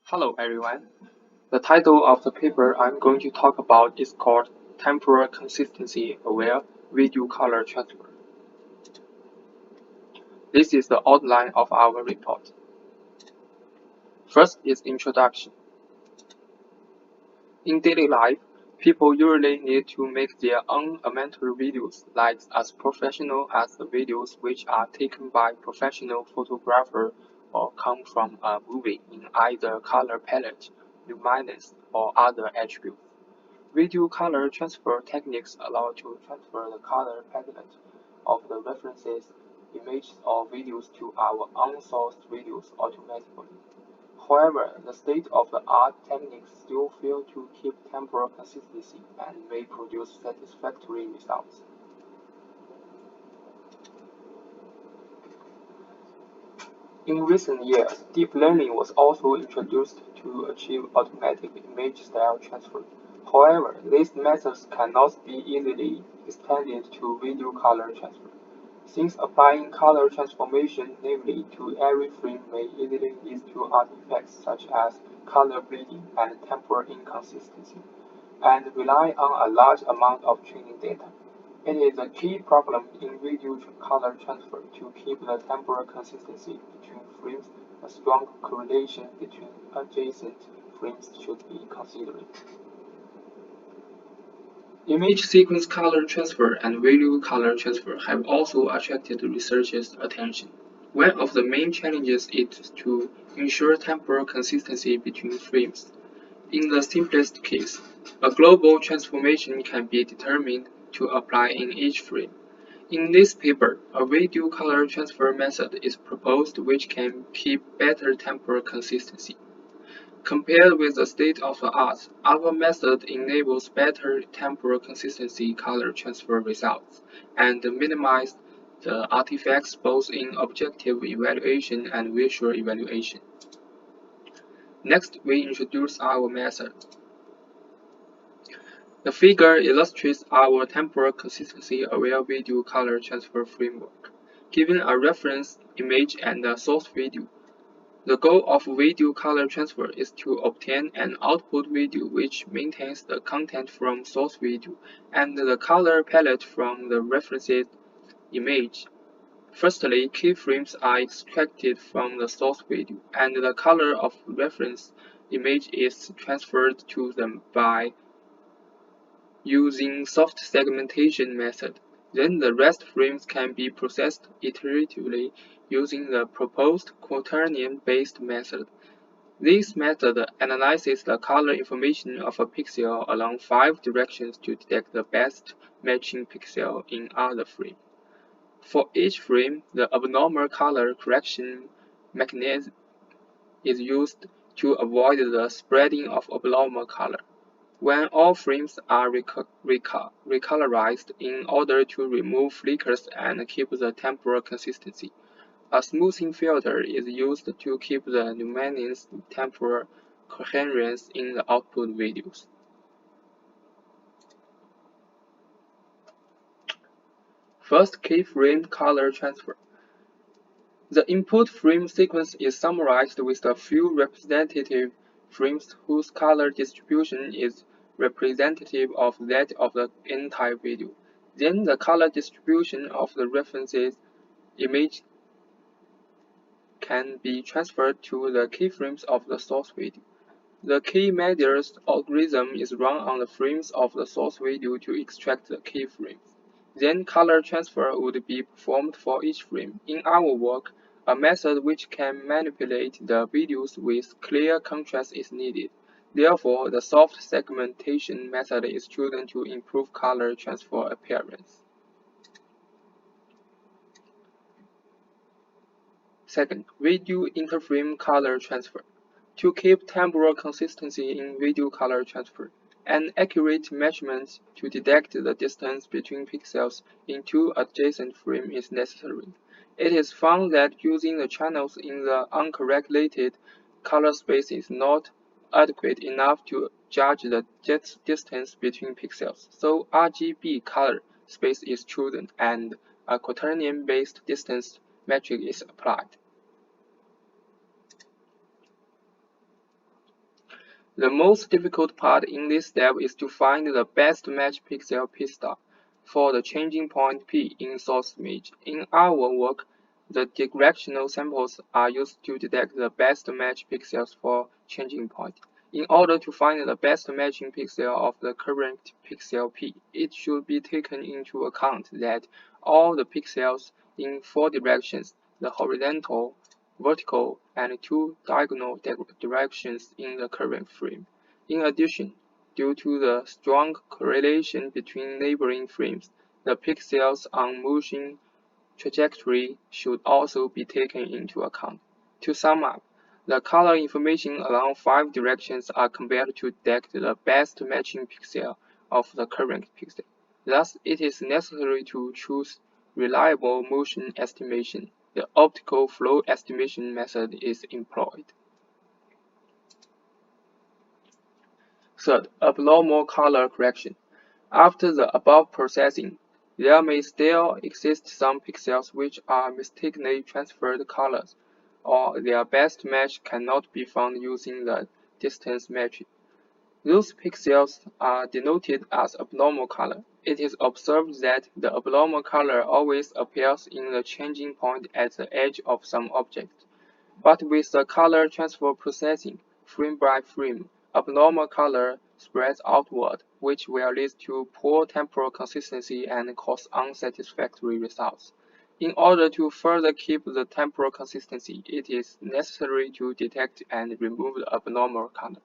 Hello everyone. The title of the paper I'm going to talk about is called Temporal-Consistency-Aware Video Color Transfer. This is the outline of our report. First is introduction. In daily life, people usually need to make their own amateur videos like as professional as the videos which are taken by professional photographer or come from a movie in either color palette, luminance, or other attributes. Video color transfer techniques allow to transfer the color palette of the references, images, or videos to our unsourced videos automatically. However, the state-of-the-art techniques still fail to keep temporal consistency and may produce satisfactory results. In recent years, deep learning was also introduced to achieve automatic image style transfer. However, these methods cannot be easily extended to video color transfer, since applying color transformation naively to every frame may easily lead to artifacts such as color bleeding and temporal inconsistency, and rely on a large amount of training data. It is a key problem in video color transfer to keep the temporal consistency between frames. A strong correlation between adjacent frames should be considered. Image sequence color transfer and video color transfer have also attracted researchers' attention. One of the main challenges is to ensure temporal consistency between frames. In the simplest case, a global transformation can be determined to apply in each frame. In this paper, a video color transfer method is proposed which can keep better temporal consistency. Compared with the state-of-the-art, our method enables better temporal consistency color transfer results and minimizes the artifacts both in objective evaluation and visual evaluation. Next, we introduce our method. The figure illustrates our temporal consistency-aware video color transfer framework. Given a reference image and a source video, the goal of video color transfer is to obtain an output video which maintains the content from source video and the color palette from the referenced image. Firstly, keyframes are extracted from the source video, and the color of reference image is transferred to them by using soft segmentation method. Then the rest frames can be processed iteratively using the proposed quaternion-based method. This method analyzes the color information of a pixel along 5 directions to detect the best matching pixel in other frames. For each frame, the abnormal color correction mechanism is used to avoid the spreading of abnormal color. When all frames are recolorized in order to remove flickers and keep the temporal consistency, a smoothing filter is used to keep the luminance temporal coherence in the output videos. First, keyframe color transfer. The input frame sequence is summarized with a few representative frames whose color distribution is representative of that of the entire video. Then the color distribution of the references image can be transferred to the keyframes of the source video. The key measures algorithm is run on the frames of the source video to extract the keyframes. Then color transfer would be performed for each frame. In our work, a method which can manipulate the videos with clear contrast is needed. Therefore, the soft segmentation method is chosen to improve color transfer appearance. Second, video interframe color transfer. To keep temporal consistency in video color transfer, an accurate measurement to detect the distance between pixels in two adjacent frames is necessary. It is found that using the channels in the uncorrelated color space is not adequate enough to judge the distance between pixels, so RGB color space is chosen and a quaternion-based distance metric is applied. The most difficult part in this step is to find the best match pixel P star for the changing point P in source image. In our work, the directional samples are used to detect the best match pixels for changing point. In order to find the best matching pixel of the current pixel P, it should be taken into account that all the pixels in 4 directions, the horizontal, vertical, and 2 diagonal directions in the current frame. In addition, due to the strong correlation between neighboring frames, the pixels on motion trajectory should also be taken into account. To sum up, the color information along 5 directions are compared to detect the best matching pixel of the current pixel. Thus, it is necessary to choose reliable motion estimation. The optical flow estimation method is employed. Third, abnormal color correction. After the above processing, there may still exist some pixels which are mistakenly transferred colors, or their best match cannot be found using the distance metric. Those pixels are denoted as abnormal color. It is observed that the abnormal color always appears in the changing point at the edge of some object. But with the color transfer processing, frame by frame, abnormal color spreads outward, which will lead to poor temporal consistency and cause unsatisfactory results. In order to further keep the temporal consistency, it is necessary to detect and remove the abnormal color.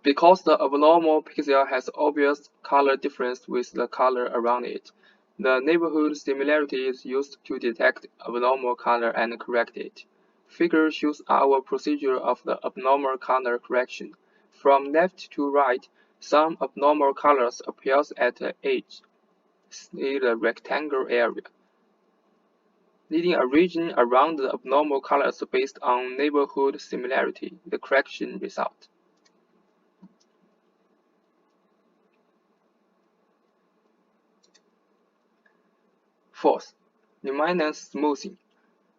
Because the abnormal pixel has obvious color difference with the color around it, the neighborhood similarity is used to detect abnormal color and correct it. Figure shows our procedure of the abnormal color correction. From left to right, some abnormal colors appear at the edge, say the rectangle area, leaving a region around the abnormal colors based on neighborhood similarity, the correction result. Fourth, luminance smoothing.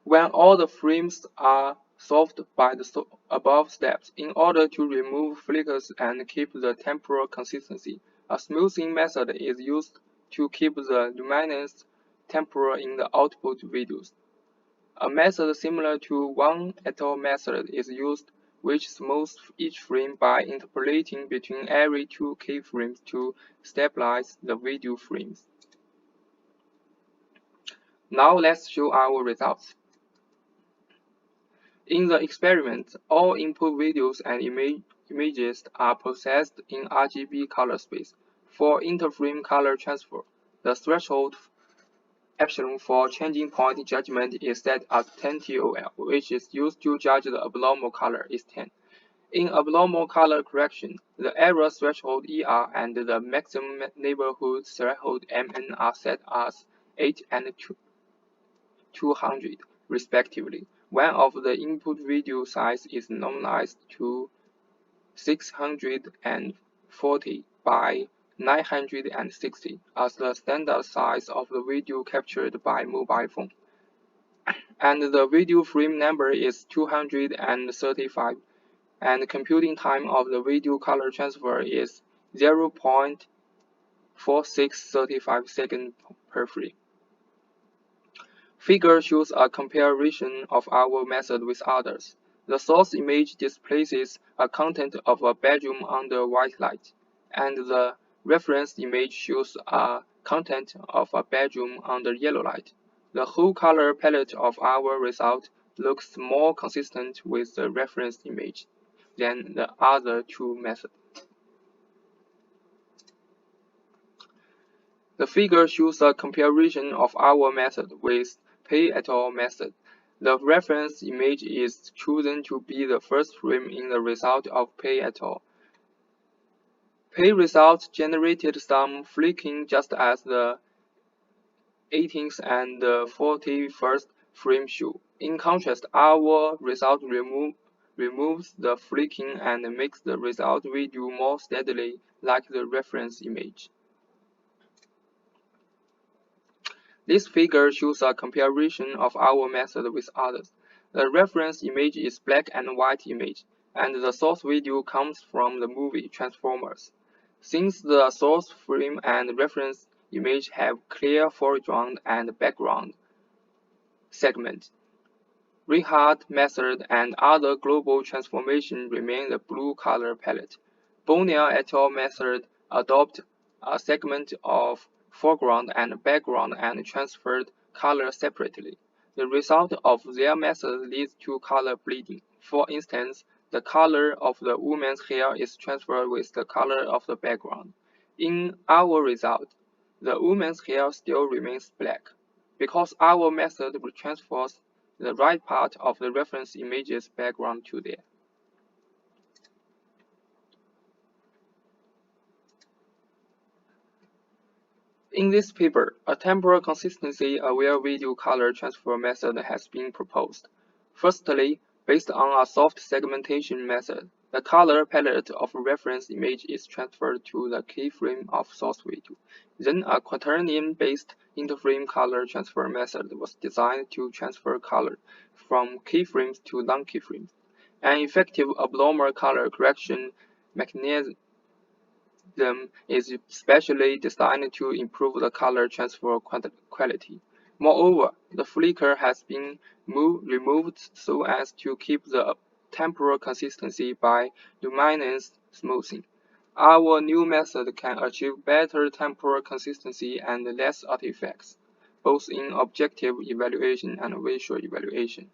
When all the frames are solved by the above steps, in order to remove flickers and keep the temporal consistency, a smoothing method is used to keep the luminance temporal in the output videos. A method similar to Wang et al. Method is used, which smooths each frame by interpolating between every 2 keyframes to stabilize the video frames. Now let's show our results. In the experiment, all input videos and images are processed in RGB color space. For interframe color transfer, the threshold epsilon for changing point judgment is set as 10 TOL, which is used to judge the abnormal color is 10. In abnormal color correction, the error threshold ER and the maximum neighborhood threshold MN are set as 8 and 200, respectively. One of the input video size is normalized to 640 by 960 as the standard size of the video captured by mobile phone. And the video frame number is 235, and computing time of the video color transfer is 0.4635 seconds per frame. Figure shows a comparison of our method with others. The source image displays a content of a bedroom under white light, and the reference image shows a content of a bedroom under yellow light. The whole color palette of our result looks more consistent with the reference image than the other 2 methods. The figure shows a comparison of our method with Pei et al. Method. The reference image is chosen to be the first frame in the result of Pei et al. Pei result generated some flicking just as the 18th and 41st frame show. In contrast, our result removes the flicking and makes the result video more steadily like the reference image. This figure shows a comparison of our method with others. The reference image is black and white image, and the source video comes from the movie Transformers. Since the source frame and reference image have clear foreground and background segments, Reinhardt method and other global transformation remain the blue color palette. Bonnier et al. Method adopt a segment of foreground and background and transferred color separately. The result of their method leads to color bleeding. For instance, the color of the woman's hair is transferred with the color of the background. In our result, the woman's hair still remains black, because our method transfers the right part of the reference image's background to there. In this paper, a temporal consistency-aware video color transfer method has been proposed. Firstly, based on a soft segmentation method, the color palette of reference image is transferred to the keyframe of source video. Then a quaternion-based interframe color transfer method was designed to transfer color from keyframes to non-keyframes. An effective abnormal color correction mechanism is specially designed to improve the color transfer quality. Moreover, the flicker has been removed so as to keep the temporal consistency by luminance smoothing. Our new method can achieve better temporal consistency and less artifacts, both in objective evaluation and visual evaluation.